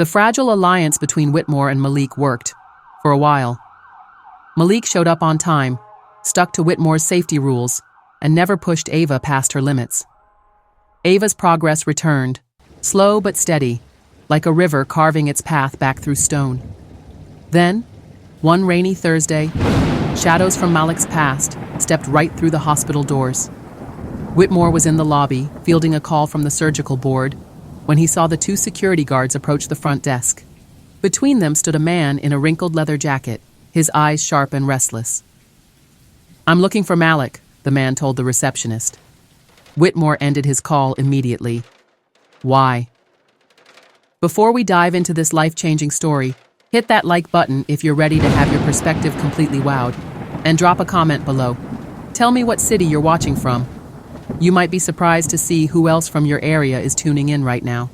The fragile alliance between Whitmore and Malik worked, for a while. Malik showed up on time, stuck to Whitmore's safety rules, and never pushed Ava past her limits. Ava's progress returned, slow but steady, like a river carving its path back through stone. Then, one rainy Thursday, shadows from Malik's past stepped right through the hospital doors. Whitmore was in the lobby, fielding a call from the surgical board, when he saw the two security guards approach the front desk. Between them stood a man in a wrinkled leather jacket, his eyes sharp and restless. "I'm looking for Malik," the man told the receptionist. Whitmore ended his call immediately. "Why?" Before we dive into this life-changing story, hit that like button if you're ready to have your perspective completely wowed, and drop a comment below. Tell me what city you're watching from. You might be surprised to see who else from your area is tuning in right now.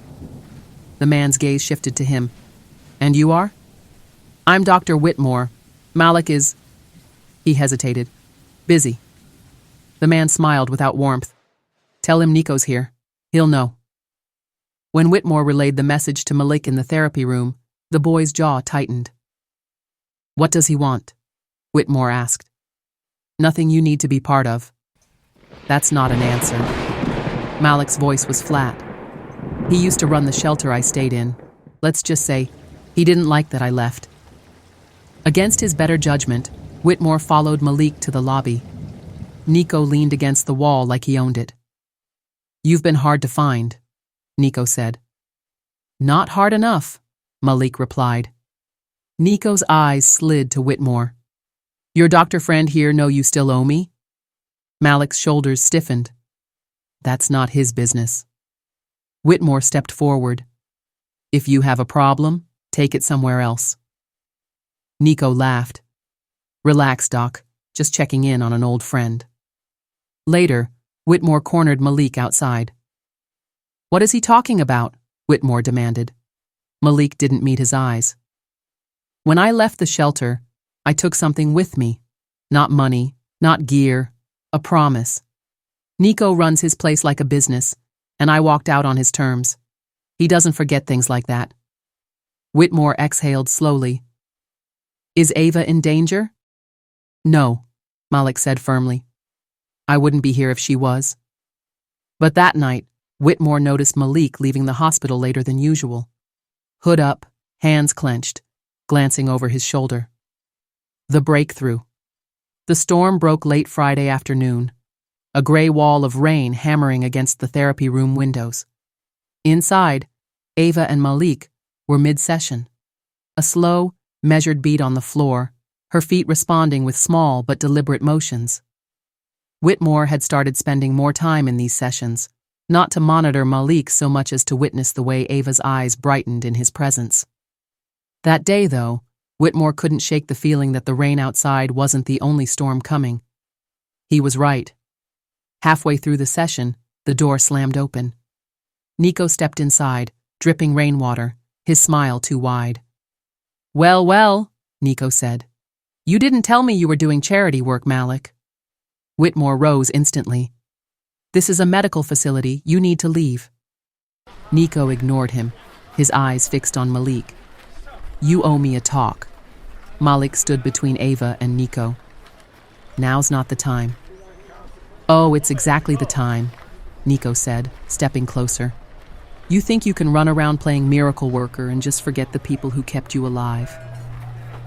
The man's gaze shifted to him. "And you are?" "I'm Dr. Whitmore. Malik is..." He hesitated. "Busy." The man smiled without warmth. "Tell him Nico's here. He'll know." When Whitmore relayed the message to Malik in the therapy room, the boy's jaw tightened. "What does he want?" Whitmore asked. "Nothing you need to be part of." "That's not an answer." Malik's voice was flat. "He used to run the shelter I stayed in. Let's just say, he didn't like that I left." Against his better judgment, Whitmore followed Malik to the lobby. Nico leaned against the wall like he owned it. "You've been hard to find," Nico said. "Not hard enough," Malik replied. Nico's eyes slid to Whitmore. "Your doctor friend here know you still owe me?" Malik's shoulders stiffened. "That's not his business." Whitmore stepped forward. "If you have a problem, take it somewhere else." Nico laughed. "Relax, Doc. Just checking in on an old friend." Later, Whitmore cornered Malik outside. "What is he talking about?" Whitmore demanded. Malik didn't meet his eyes. "When I left the shelter, I took something with me. Not money, not gear, a promise. Nico runs his place like a business, and I walked out on his terms. He doesn't forget things like that." Whitmore exhaled slowly. "Is Ava in danger?" "No," Malik said firmly. "I wouldn't be here if she was." But that night, Whitmore noticed Malik leaving the hospital later than usual. Hood up, hands clenched, glancing over his shoulder. The breakthrough. The storm broke late Friday afternoon, a gray wall of rain hammering against the therapy room windows. Inside, Ava and Malik were mid-session. A slow, measured beat on the floor, her feet responding with small but deliberate motions. Whitmore had started spending more time in these sessions, not to monitor Malik so much as to witness the way Ava's eyes brightened in his presence. That day, though, Whitmore couldn't shake the feeling that the rain outside wasn't the only storm coming. He was right. Halfway through the session, the door slammed open. Nico stepped inside, dripping rainwater, his smile too wide. "Well, well," Nico said. "You didn't tell me you were doing charity work, Malik." Whitmore rose instantly. "This is a medical facility. You need to leave." Nico ignored him, his eyes fixed on Malik. "You owe me a talk." Malik stood between Ava and Nico. "Now's not the time." "Oh, it's exactly the time," Nico said, stepping closer. "You think you can run around playing miracle worker and just forget the people who kept you alive."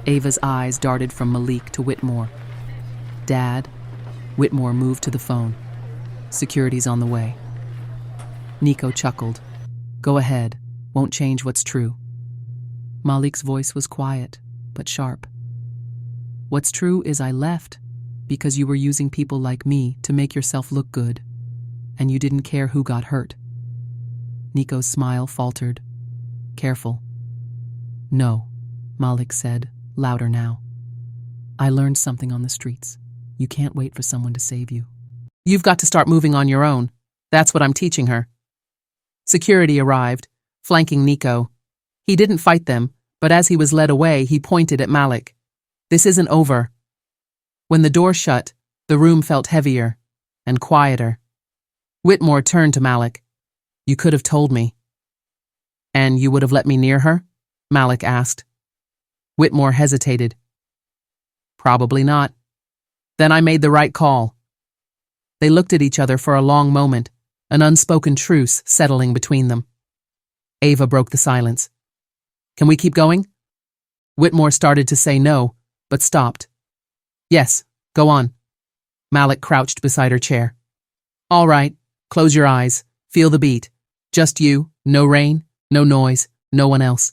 Ava's eyes darted from Malik to Whitmore. "Dad," Whitmore moved to the phone. "Security's on the way." Nico chuckled. "Go ahead, won't change what's true." Malik's voice was quiet, but sharp. "What's true is I left because you were using people like me to make yourself look good, and you didn't care who got hurt." Nico's smile faltered. "Careful." "No," Malik said, louder now. "I learned something on the streets. You can't wait for someone to save you. You've got to start moving on your own. That's what I'm teaching her." Security arrived, flanking Nico. He didn't fight them, but as he was led away, he pointed at Malik. "This isn't over." When the door shut, the room felt heavier and quieter. Whitmore turned to Malik. "You could have told me." "And you would have let me near her?" Malik asked. Whitmore hesitated. Probably not. Then I made the right call. They looked at each other for a long moment, an unspoken truce settling between them. Ava broke the silence. Can we keep going? Whitmore started to say no, but stopped. Yes, go on. Malik crouched beside her chair. All right, close your eyes, feel the beat. Just you, no rain, no noise, no one else.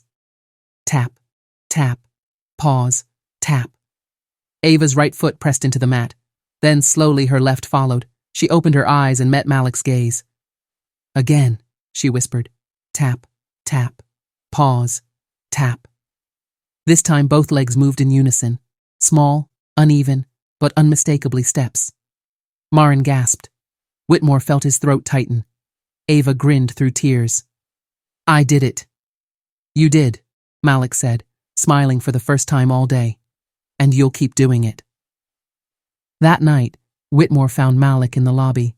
Tap, tap, pause, tap. Ava's right foot pressed into the mat. Then slowly her left followed. She opened her eyes and met Malik's gaze. Again, she whispered. Tap, tap, pause, tap. This time both legs moved in unison. Small, uneven, but unmistakably steps. Marin gasped. Whitmore felt his throat tighten. Ava grinned through tears. I did it. You did, Malik said, smiling for the first time all day. And you'll keep doing it. That night, Whitmore found Malik in the lobby.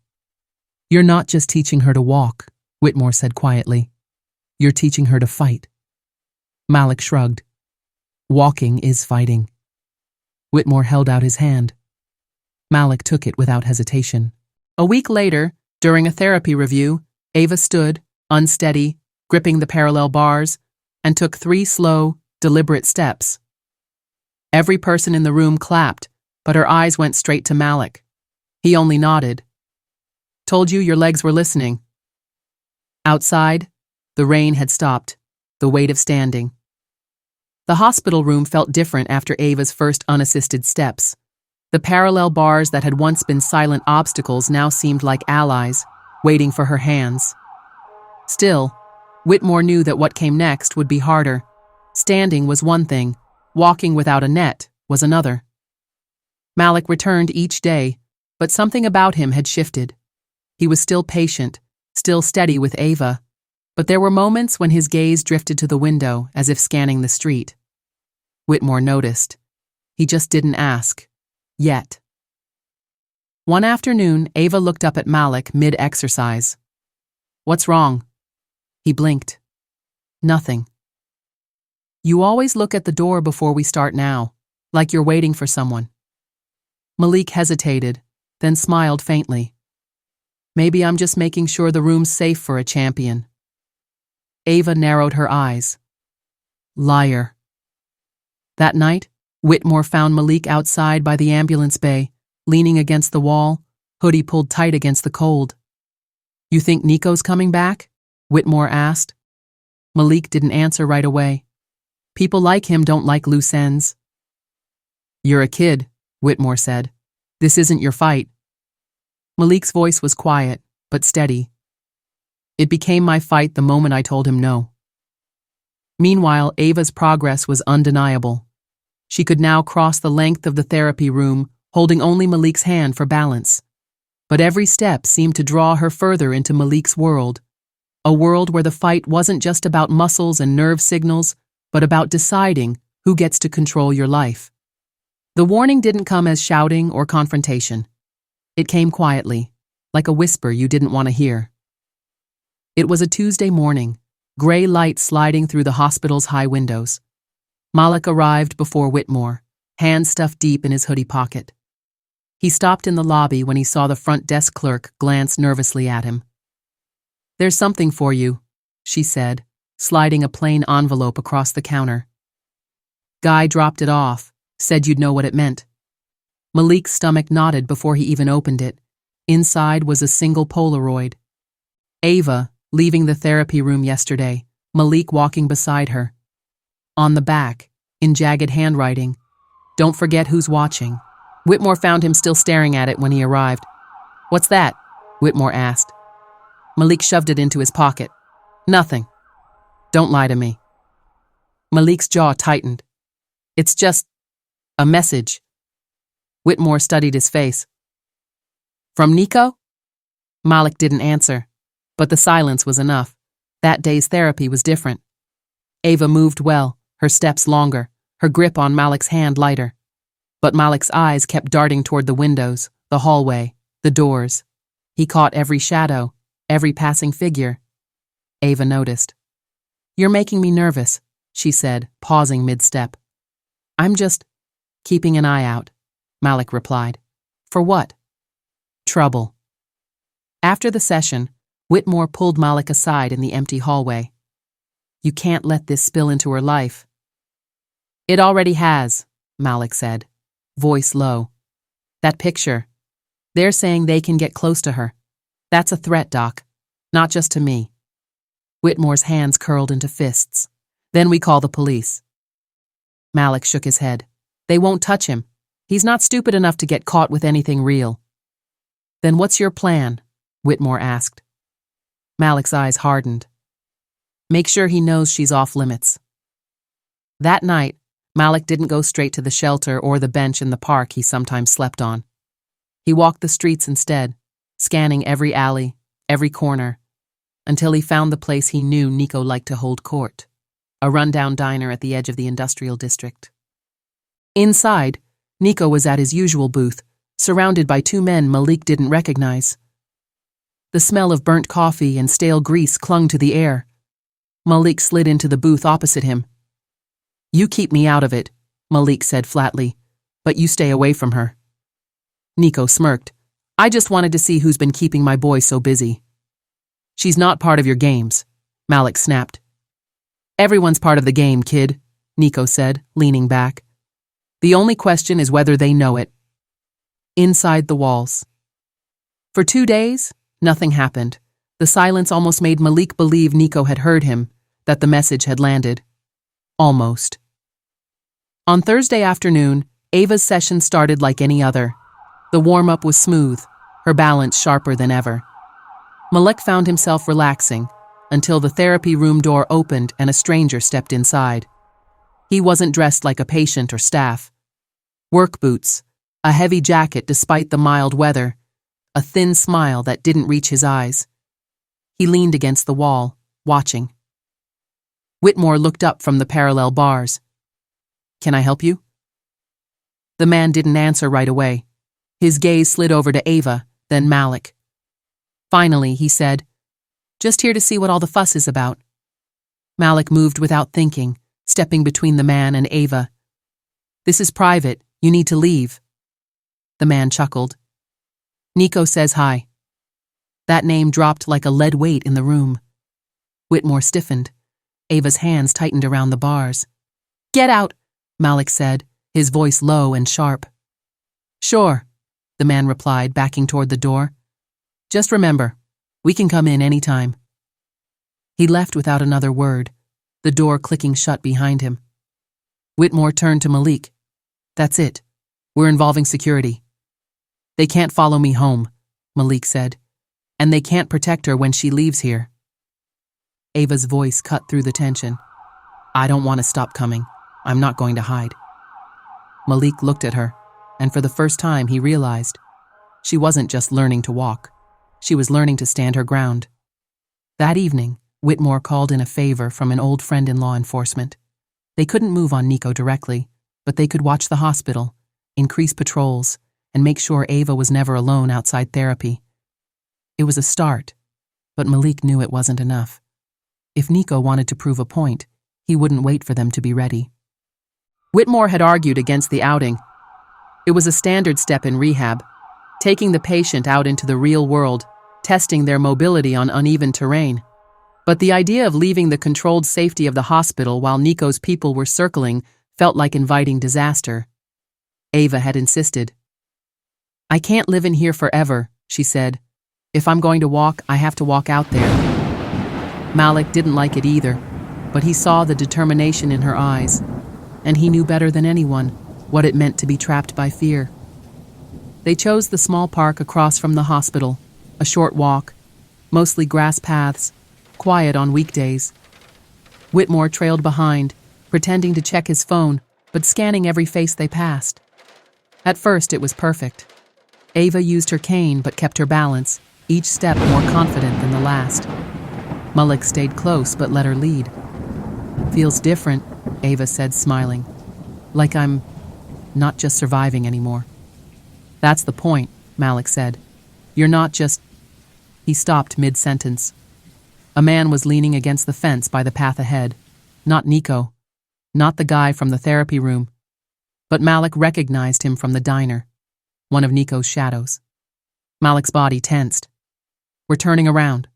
You're not just teaching her to walk, Whitmore said quietly. You're teaching her to fight. Malik shrugged. Walking is fighting. Whitmore held out his hand. Malik took it without hesitation. A week later, during a therapy review, Ava stood, unsteady, gripping the parallel bars, and took 3 slow, deliberate steps. Every person in the room clapped, but her eyes went straight to Malik. He only nodded. Told you your legs were listening. Outside, the rain had stopped, the weight of standing. The hospital room felt different after Ava's first unassisted steps. The parallel bars that had once been silent obstacles now seemed like allies, waiting for her hands. Still, Whitmore knew that what came next would be harder. Standing was one thing, walking without a net was another. Malik returned each day, but something about him had shifted. He was still patient, still steady with Ava, but there were moments when his gaze drifted to the window as if scanning the street. Whitmore noticed. He just didn't ask. Yet. One afternoon, Ava looked up at Malik mid-exercise. What's wrong? He blinked. Nothing. You always look at the door before we start now, like you're waiting for someone. Malik hesitated, then smiled faintly. Maybe I'm just making sure the room's safe for a champion. Ava narrowed her eyes. Liar. That night, Whitmore found Malik outside by the ambulance bay, leaning against the wall, hoodie pulled tight against the cold. You think Nico's coming back? Whitmore asked. Malik didn't answer right away. People like him don't like loose ends. You're a kid, Whitmore said. This isn't your fight. Malik's voice was quiet, but steady. It became my fight the moment I told him no. Meanwhile, Ava's progress was undeniable. She could now cross the length of the therapy room, holding only Malik's hand for balance. But every step seemed to draw her further into Malik's world, a world where the fight wasn't just about muscles and nerve signals, but about deciding who gets to control your life. The warning didn't come as shouting or confrontation. It came quietly, like a whisper you didn't want to hear. It was a Tuesday morning, gray light sliding through the hospital's high windows. Malik arrived before Whitmore, hands stuffed deep in his hoodie pocket. He stopped in the lobby when he saw the front desk clerk glance nervously at him. There's something for you, she said, sliding a plain envelope across the counter. Guy dropped it off, said you'd know what it meant. Malik's stomach knotted before he even opened it. Inside was a single Polaroid. Ava, leaving the therapy room yesterday, Malik walking beside her. On the back, in jagged handwriting, don't forget who's watching. Whitmore found him still staring at it when he arrived. What's that? Whitmore asked. Malik shoved it into his pocket. Nothing. Don't lie to me. Malik's jaw tightened. It's just a message. Whitmore studied his face. From Nico? Malik didn't answer, but the silence was enough. That day's therapy was different. Ava moved well, her steps longer, her grip on Malik's hand lighter. But Malik's eyes kept darting toward the windows, the hallway, the doors. He caught every shadow, every passing figure. Ava noticed. You're making me nervous, she said, pausing mid-step. I'm just keeping an eye out, Malik replied. For what? Trouble. After the session, Whitmore pulled Malik aside in the empty hallway. You can't let this spill into her life. It already has, Malik said, voice low. That picture. They're saying they can get close to her. That's a threat, Doc. Not just to me. Whitmore's hands curled into fists. Then we call the police. Malik shook his head. They won't touch him. He's not stupid enough to get caught with anything real. Then what's your plan? Whitmore asked. Malik's eyes hardened. Make sure he knows she's off limits. That night, Malik didn't go straight to the shelter or the bench in the park he sometimes slept on. He walked the streets instead, scanning every alley, every corner, until he found the place he knew Nico liked to hold court, a rundown diner at the edge of the industrial district. Inside, Nico was at his usual booth, surrounded by two men Malik didn't recognize. The smell of burnt coffee and stale grease clung to the air. Malik slid into the booth opposite him. You keep me out of it, Malik said flatly, but you stay away from her. Nico smirked. I just wanted to see who's been keeping my boy so busy. She's not part of your games, Malik snapped. Everyone's part of the game, kid, Nico said, leaning back. The only question is whether they know it. Inside the walls. For 2 days, nothing happened. The silence almost made Malik believe Nico had heard him, that the message had landed. Almost. On Thursday afternoon, Ava's session started like any other. The warm-up was smooth, her balance sharper than ever. Malik found himself relaxing until the therapy room door opened and a stranger stepped inside. He wasn't dressed like a patient or staff. Work boots, a heavy jacket despite the mild weather, a thin smile that didn't reach his eyes. He leaned against the wall, watching. Whitmore looked up from the parallel bars. Can I help you? The man didn't answer right away. His gaze slid over to Ava, then Malik. Finally, he said, Just here to see what all the fuss is about. Malik moved without thinking, stepping between the man and Ava. This is private. You need to leave. The man chuckled. Nico says hi. That name dropped like a lead weight in the room. Whitmore stiffened. Ava's hands tightened around the bars. Get out, Malik said, his voice low and sharp. Sure, the man replied, backing toward the door. Just remember, we can come in any time. He left without another word, the door clicking shut behind him. Whitmore turned to Malik. That's it. We're involving security. They can't follow me home, Malik said, and they can't protect her when she leaves here. Ava's voice cut through the tension. I don't want to stop coming. I'm not going to hide. Malik looked at her, and for the first time he realized she wasn't just learning to walk. She was learning to stand her ground. That evening, Whitmore called in a favor from an old friend in law enforcement. They couldn't move on Nico directly, but they could watch the hospital, increase patrols, and make sure Ava was never alone outside therapy. It was a start, but Malik knew it wasn't enough. If Nico wanted to prove a point, he wouldn't wait for them to be ready. Whitmore had argued against the outing. It was a standard step in rehab, taking the patient out into the real world, testing their mobility on uneven terrain. But the idea of leaving the controlled safety of the hospital while Nico's people were circling felt like inviting disaster. Ava had insisted. I can't live in here forever, she said. If I'm going to walk, I have to walk out there. Malik didn't like it either, but he saw the determination in her eyes, and he knew better than anyone what it meant to be trapped by fear. They chose the small park across from the hospital, a short walk, mostly grass paths, quiet on weekdays. Whitmore trailed behind, pretending to check his phone, but scanning every face they passed. At first, it was perfect. Ava used her cane but kept her balance, each step more confident than the last. Malik stayed close but let her lead. Feels different, Ava said, smiling. Like I'm not just surviving anymore. That's the point, Malik said. You're not just... He stopped mid-sentence. A man was leaning against the fence by the path ahead. Not Nico, Not the guy from the therapy room, but Malik recognized him from the diner, one of Nico's shadows. Malik's body tensed. "We're turning around."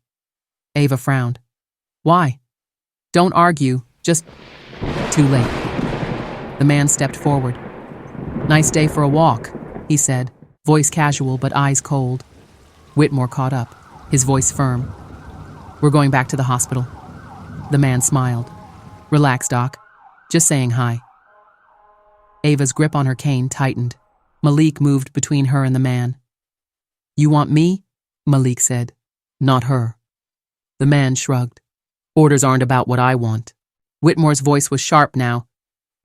Ava frowned. "Why?" "Don't argue, just..." Too late. The man stepped forward. "Nice day for a walk," he said, voice casual but eyes cold. Whitmore caught up, his voice firm. "We're going back to the hospital." The man smiled. "Relax, Doc. Just saying hi." Ava's grip on her cane tightened. Malik moved between her and the man. "You want me?" Malik said. "Not her." The man shrugged. "Orders aren't about what I want." Whitmore's voice was sharp now.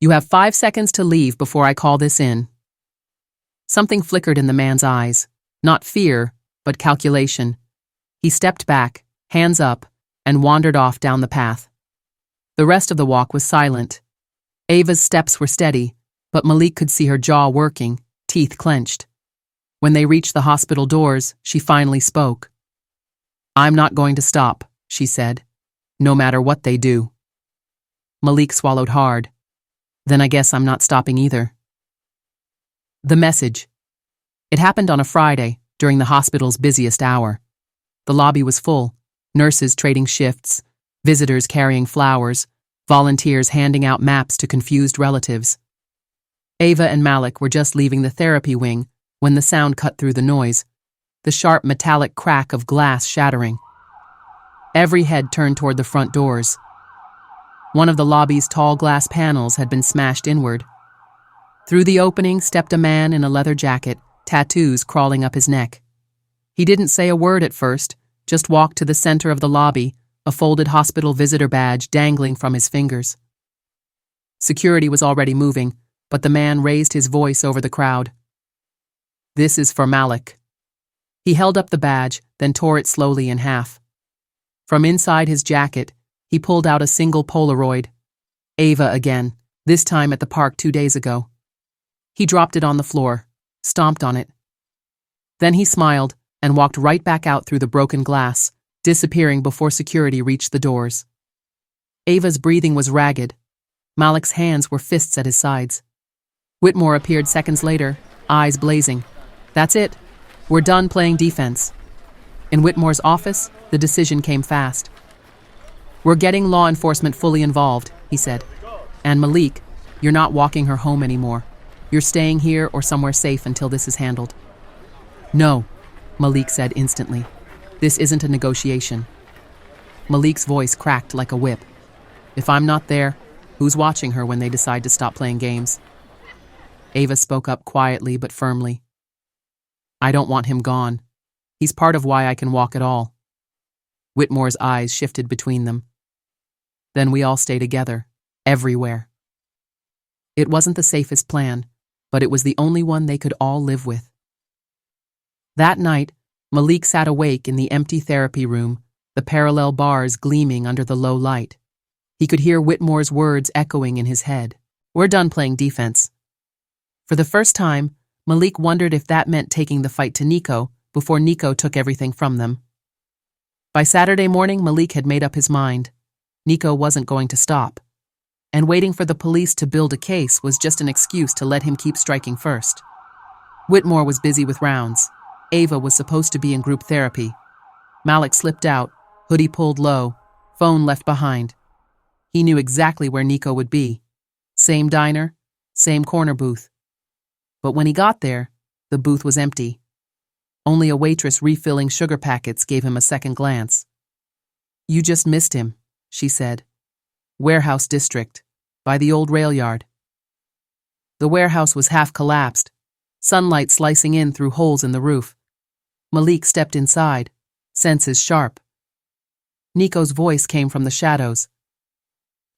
"You have 5 seconds to leave before I call this in." Something flickered in the man's eyes. Not fear, but calculation. He stepped back, hands up, and wandered off down the path. The rest of the walk was silent. Ava's steps were steady, but Malik could see her jaw working, teeth clenched. When they reached the hospital doors, she finally spoke. "I'm not going to stop," she said, "no matter what they do." Malik swallowed hard. "Then I guess I'm not stopping either." The message. It happened on a Friday, during the hospital's busiest hour. The lobby was full, nurses trading shifts, visitors carrying flowers, volunteers handing out maps to confused relatives. Ava and Malik were just leaving the therapy wing when the sound cut through the noise, the sharp metallic crack of glass shattering. Every head turned toward the front doors. One of the lobby's tall glass panels had been smashed inward. Through the opening stepped a man in a leather jacket, tattoos crawling up his neck. He didn't say a word at first, just walked to the center of the lobby, a folded hospital visitor badge dangling from his fingers. Security was already moving, but the man raised his voice over the crowd. "This is for Malik." He held up the badge, then tore it slowly in half. From inside his jacket, he pulled out a single Polaroid. Ava again, this time at the park 2 days ago. He dropped it on the floor, stomped on it. Then he smiled and walked right back out through the broken glass, disappearing before security reached the doors. Ava's breathing was ragged. Malik's hands were fists at his sides. Whitmore appeared seconds later, eyes blazing. "That's it. We're done playing defense." In Whitmore's office, the decision came fast. "We're getting law enforcement fully involved," he said. "And Malik, you're not walking her home anymore. You're staying here or somewhere safe until this is handled." "No," Malik said instantly. "This isn't a negotiation." Malik's voice cracked like a whip. "If I'm not there, who's watching her when they decide to stop playing games?" Ava spoke up quietly but firmly. "I don't want him gone. He's part of why I can walk at all." Whitmore's eyes shifted between them. "Then we all stay together, everywhere." It wasn't the safest plan, but it was the only one they could all live with. That night, Malik sat awake in the empty therapy room, the parallel bars gleaming under the low light. He could hear Whitmore's words echoing in his head. "We're done playing defense." For the first time, Malik wondered if that meant taking the fight to Nico before Nico took everything from them. By Saturday morning, Malik had made up his mind. Nico wasn't going to stop. And waiting for the police to build a case was just an excuse to let him keep striking first. Whitmore was busy with rounds. Ava was supposed to be in group therapy. Malik slipped out, hoodie pulled low, phone left behind. He knew exactly where Nico would be. Same diner, same corner booth. But when he got there, the booth was empty. Only a waitress refilling sugar packets gave him a second glance. "You just missed him," she said. "Warehouse district, by the old rail yard." The warehouse was half collapsed, sunlight slicing in through holes in the roof. Malik stepped inside, senses sharp. Nico's voice came from the shadows.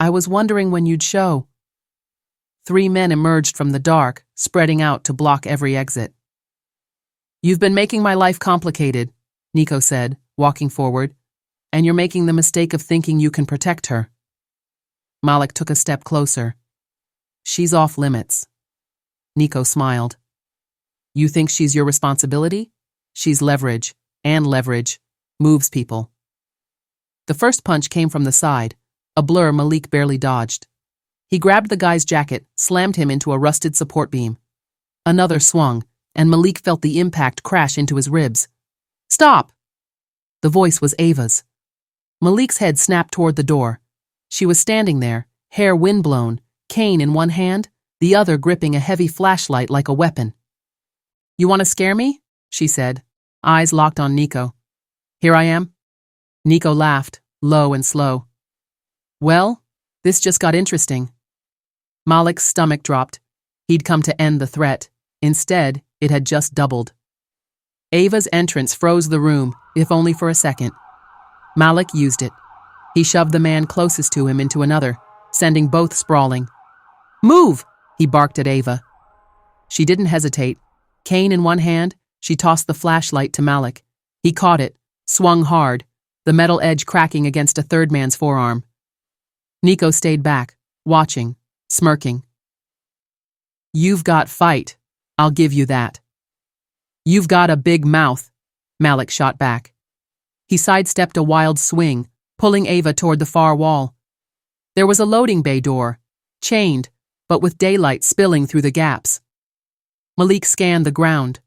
"I was wondering when you'd show." 3 men emerged from the dark, spreading out to block every exit. "You've been making my life complicated," Nico said, walking forward, "and you're making the mistake of thinking you can protect her." Malik took a step closer. "She's off limits." Nico smiled. "You think she's your responsibility? She's leverage, and leverage moves people." The first punch came from the side, a blur Malik barely dodged. He grabbed the guy's jacket, slammed him into a rusted support beam. Another swung, and Malik felt the impact crash into his ribs. "Stop!" The voice was Ava's. Malik's head snapped toward the door. She was standing there, hair windblown, cane in one hand, the other gripping a heavy flashlight like a weapon. "You want to scare me?" she said, eyes locked on Nico. "Here I am." Nico laughed, low and slow. "Well, this just got interesting." Malik's stomach dropped. He'd come to end the threat. Instead, it had just doubled. Ava's entrance froze the room, if only for a second. Malik used it. He shoved the man closest to him into another, sending both sprawling. "Move!" he barked at Ava. She didn't hesitate. Cane in one hand, she tossed the flashlight to Malik. He caught it, swung hard, the metal edge cracking against a third man's forearm. Nico stayed back, watching, smirking. "You've got fight, I'll give you that." "You've got a big mouth," Malik shot back. He sidestepped a wild swing, pulling Ava toward the far wall. There was a loading bay door, chained, but with daylight spilling through the gaps. Malik scanned the ground.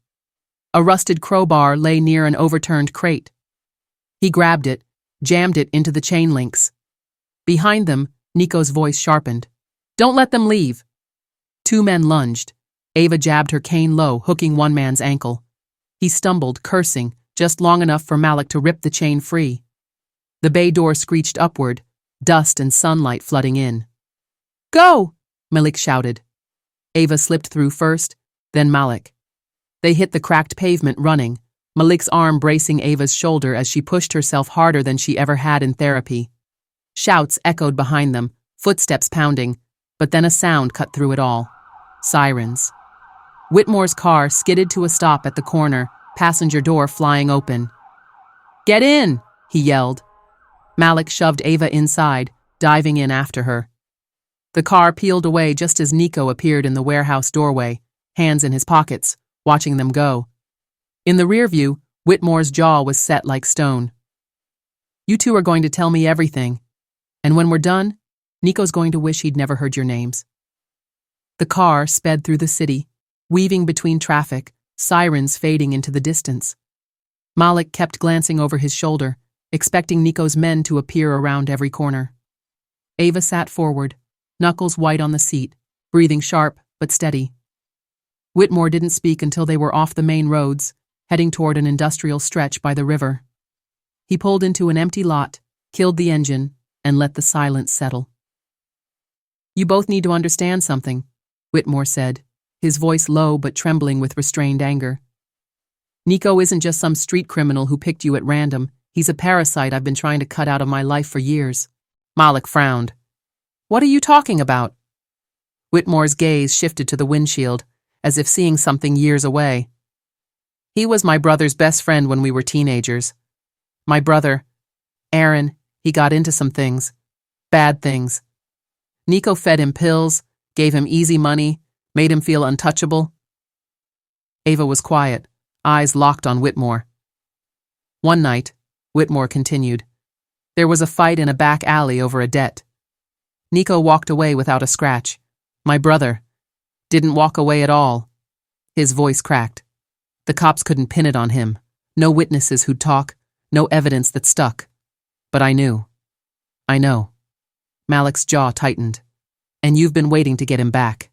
A rusted crowbar lay near an overturned crate. He grabbed it, jammed it into the chain links. Behind them, Nico's voice sharpened. "Don't let them leave." Two men lunged. Ava jabbed her cane low, hooking one man's ankle. He stumbled, cursing, just long enough for Malik to rip the chain free. The bay door screeched upward, dust and sunlight flooding in. "Go!" Malik shouted. Ava slipped through first, then Malik. They hit the cracked pavement running, Malik's arm bracing Ava's shoulder as she pushed herself harder than she ever had in therapy. Shouts echoed behind them, footsteps pounding, but then a sound cut through it all. Sirens. Whitmore's car skidded to a stop at the corner, passenger door flying open. "Get in!" he yelled. Malik shoved Ava inside, diving in after her. The car peeled away just as Nico appeared in the warehouse doorway, hands in his pockets, watching them go. In the rear view, Whitmore's jaw was set like stone. "You two are going to tell me everything. And when we're done, Nico's going to wish he'd never heard your names." The car sped through the city, weaving between traffic, sirens fading into the distance. Malik kept glancing over his shoulder, expecting Nico's men to appear around every corner. Ava sat forward, knuckles white on the seat, breathing sharp but steady. Whitmore didn't speak until they were off the main roads, heading toward an industrial stretch by the river. He pulled into an empty lot, killed the engine, and let the silence settle. "You both need to understand something," Whitmore said, his voice low but trembling with restrained anger. "Nico isn't just some street criminal who picked you at random. He's a parasite I've been trying to cut out of my life for years." Malik frowned. "What are you talking about?" Whitmore's gaze shifted to the windshield, as if seeing something years away. "He was my brother's best friend when we were teenagers. My brother, Aaron, he got into some things. Bad things. Nico fed him pills, gave him easy money, made him feel untouchable." Ava was quiet, eyes locked on Whitmore. "One night," Whitmore continued, "there was a fight in a back alley over a debt. Nico walked away without a scratch. My brother didn't walk away at all." His voice cracked. The cops couldn't pin it on him. No witnesses who'd talk, no evidence that stuck. But I knew. I know. Malik's jaw tightened. "And you've been waiting to get him back."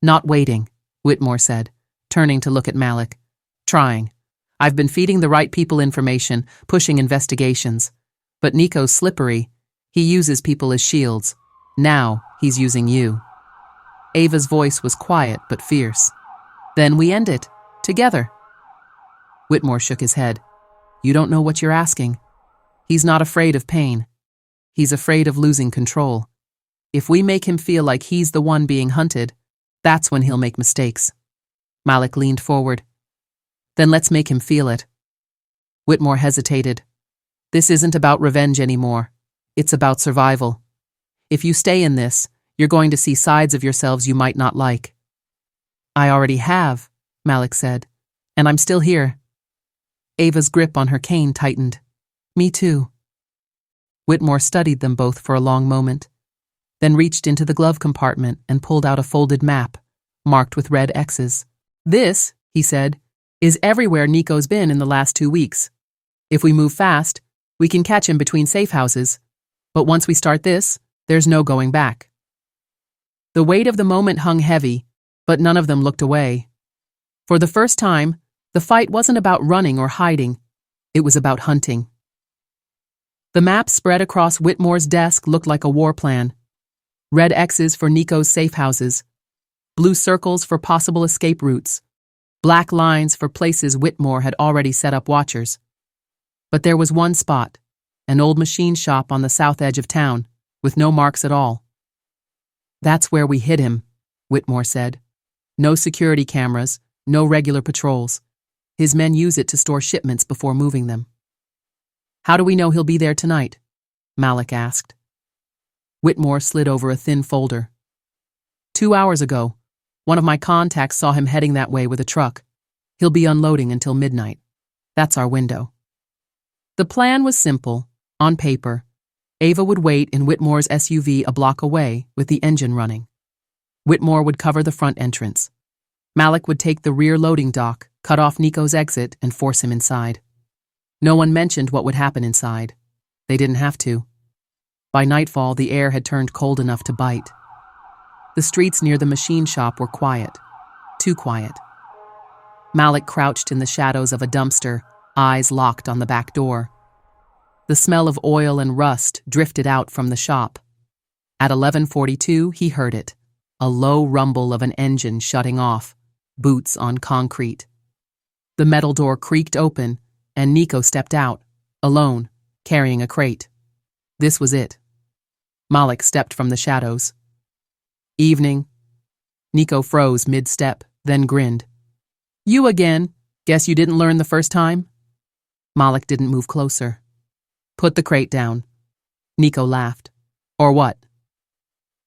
"Not waiting," Whitmore said, turning to look at Malik. "Trying. I've been feeding the right people information, pushing investigations. But Nico's slippery. He uses people as shields. Now he's using you." Ava's voice was quiet but fierce. "Then we end it. Together." Whitmore shook his head. "You don't know what you're asking. He's not afraid of pain. He's afraid of losing control. If we make him feel like he's the one being hunted, that's when he'll make mistakes." Malik leaned forward. "Then let's make him feel it." Whitmore hesitated. "This isn't about revenge anymore. It's about survival. If you stay in this, you're going to see sides of yourselves you might not like." "I already have," Malik said, "and I'm still here." Ava's grip on her cane tightened. "Me too." Whitmore studied them both for a long moment. then reached into the glove compartment and pulled out a folded map, marked with red X's. "This," he said, "is everywhere Nico's been in the last 2 weeks. If we move fast, we can catch him between safe houses. But once we start this, there's no going back." The weight of the moment hung heavy, but none of them looked away. For the first time, the fight wasn't about running or hiding. It was about hunting. The map spread across Whitmore's desk looked like a war plan. Red X's for Nico's safe houses, blue circles for possible escape routes, black lines for places Whitmore had already set up watchers. But there was one spot, an old machine shop on the south edge of town, with no marks at all. "That's where we hid him," Whitmore said. "No security cameras, no regular patrols. His men use it to store shipments before moving them." "How do we know he'll be there tonight?" Malik asked. Whitmore slid over a thin folder. 2 hours ago, one of my contacts saw him heading that way with a truck. He'll be unloading until midnight. That's our window. The plan was simple. On paper, Ava would wait in Whitmore's SUV a block away with the engine running. Whitmore would cover the front entrance. Malik would take the rear loading dock, cut off Nico's exit, and force him inside. No one mentioned what would happen inside. They didn't have to. By nightfall, the air had turned cold enough to bite. The streets near the machine shop were quiet. Too quiet. Malik crouched in the shadows of a dumpster, eyes locked on the back door. The smell of oil and rust drifted out from the shop. At 11:42, he heard it, a low rumble of an engine shutting off, boots on concrete. The metal door creaked open, and Nico stepped out, alone, carrying a crate. This was it. Malik stepped from the shadows. "Evening." Nico froze mid-step, then grinned. "You again? Guess you didn't learn the first time?" Malik didn't move closer. "Put the crate down." Nico laughed. "Or what?"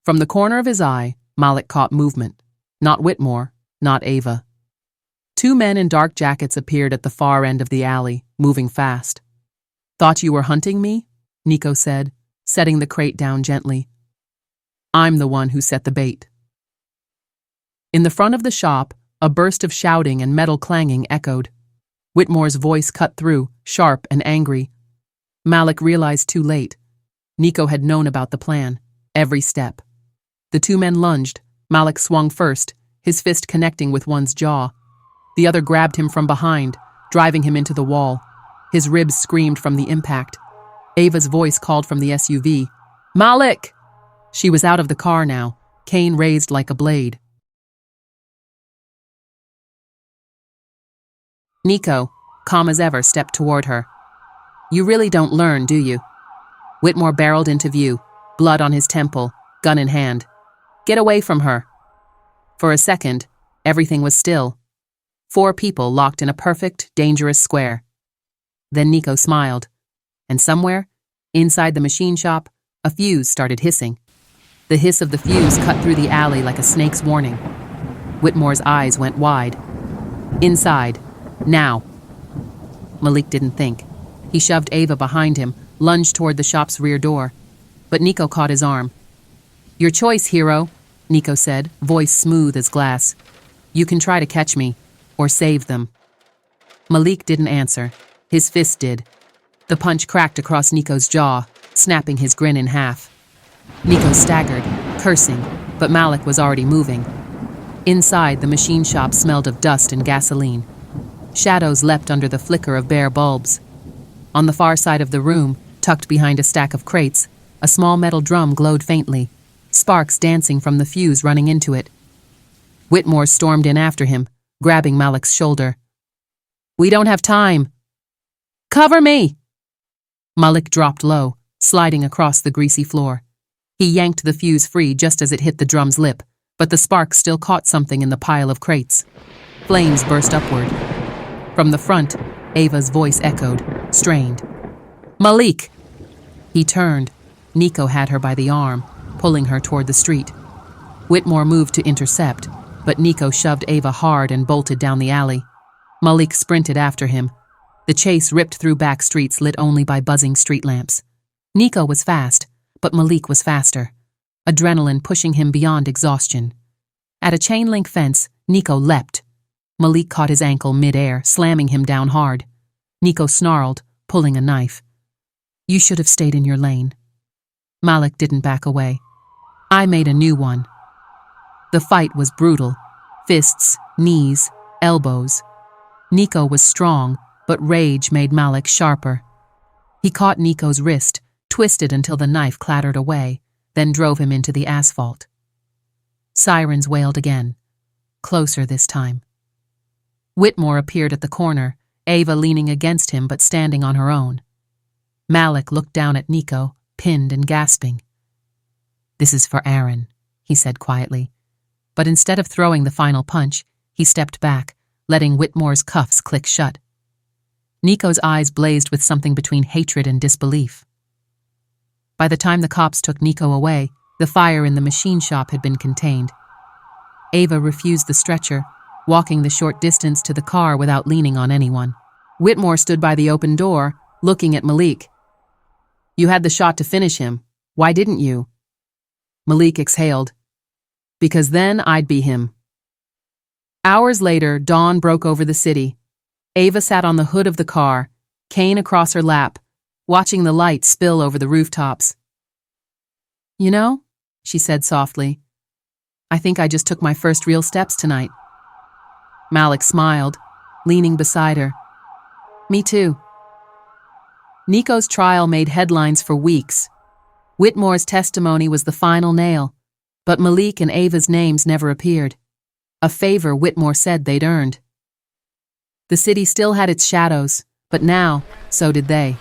From the corner of his eye, Malik caught movement. Not Whitmore, not Ava. 2 men in dark jackets appeared at the far end of the alley, moving fast. "Thought you were hunting me?" Nico said, setting the crate down gently. "I'm the one who set the bait." In the front of the shop, a burst of shouting and metal clanging echoed. Whitmore's voice cut through, sharp and angry. Malik realized too late. Nico had known about the plan, every step. The 2 men lunged. Malik swung first, his fist connecting with one's jaw. The other grabbed him from behind, driving him into the wall. His ribs screamed from the impact. Ava's voice called from the SUV. "Malik!" She was out of the car now, cane raised like a blade. Nico, calm as ever, stepped toward her. "You really don't learn, do you?" Whitmore barreled into view, blood on his temple, gun in hand. "Get away from her." For a second, everything was still. 4 people locked in a perfect, dangerous square. Then Nico smiled, and somewhere, inside the machine shop, a fuse started hissing. The hiss of the fuse cut through the alley like a snake's warning. Whitmore's eyes went wide. Inside. Now. Malik didn't think. He shoved Ava behind him, lunged toward the shop's rear door. But Nico caught his arm. "Your choice, hero," Nico said, voice smooth as glass. "You can try to catch me, or save them." Malik didn't answer. His fist did. The punch cracked across Nico's jaw, snapping his grin in half. Nico staggered, cursing, but Malik was already moving. Inside, the machine shop smelled of dust and gasoline. Shadows leapt under the flicker of bare bulbs. On the far side of the room, tucked behind a stack of crates, a small metal drum glowed faintly, sparks dancing from the fuse running into it. Whitmore stormed in after him, grabbing Malik's shoulder. "We don't have time." "Cover me!" Malik dropped low, sliding across the greasy floor. He yanked the fuse free just as it hit the drum's lip, but the spark still caught something in the pile of crates. Flames burst upward. From the front, Ava's voice echoed, strained. "Malik!" He turned. Nico had her by the arm, pulling her toward the street. Whitmore moved to intercept, but Nico shoved Ava hard and bolted down the alley. Malik sprinted after him. The chase ripped through back streets lit only by buzzing street lamps. Nico was fast, but Malik was faster. adrenaline pushing him beyond exhaustion. At a chain-link fence, Nico leapt. Malik caught his ankle mid-air, slamming him down hard. Nico snarled, pulling a knife. "You should have stayed in your lane." Malik didn't back away. I made a new one. The fight was brutal. Fists, knees, elbows. Nico was strong, but rage made Malik sharper. He caught Nico's wrist, twisted until the knife clattered away, then drove him into the asphalt. Sirens wailed again, closer this time. Whitmore appeared at the corner, Ava leaning against him but standing on her own. Malik looked down at Nico, pinned and gasping. "This is for Aaron," he said quietly. But instead of throwing the final punch, he stepped back, letting Whitmore's cuffs click shut. Nico's eyes blazed with something between hatred and disbelief. By the time the cops took Nico away, the fire in the machine shop had been contained. Ava refused the stretcher, walking the short distance to the car without leaning on anyone. Whitmore stood by the open door, looking at Malik. "You had the shot to finish him. Why didn't you?" Malik exhaled. "Because then I'd be him." Hours later, dawn broke over the city. Ava sat on the hood of the car, cane across her lap, watching the light spill over the rooftops. "You know," she said softly, "I think I just took my first real steps tonight." Malik smiled, leaning beside her. "Me too." Nico's trial made headlines for weeks. Whitmore's testimony was the final nail, but Malik and Ava's names never appeared, a favor Whitmore said they'd earned. The city still had its shadows, but now, so did they.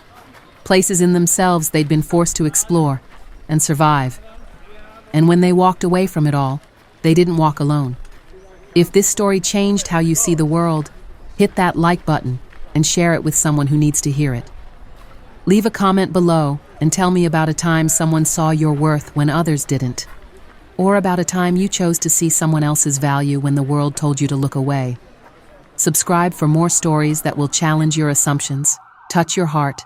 Places in themselves they'd been forced to explore and survive. And when they walked away from it all, they didn't walk alone. If this story changed how you see the world, hit that like button and share it with someone who needs to hear it. Leave a comment below and tell me about a time someone saw your worth when others didn't, or about a time you chose to see someone else's value when the world told you to look away. Subscribe for more stories that will challenge your assumptions, touch your heart,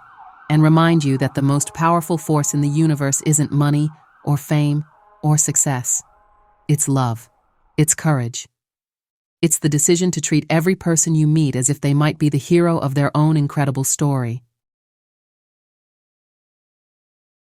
and remind you that the most powerful force in the universe isn't money or fame or success. It's love. It's courage. It's the decision to treat every person you meet as if they might be the hero of their own incredible story.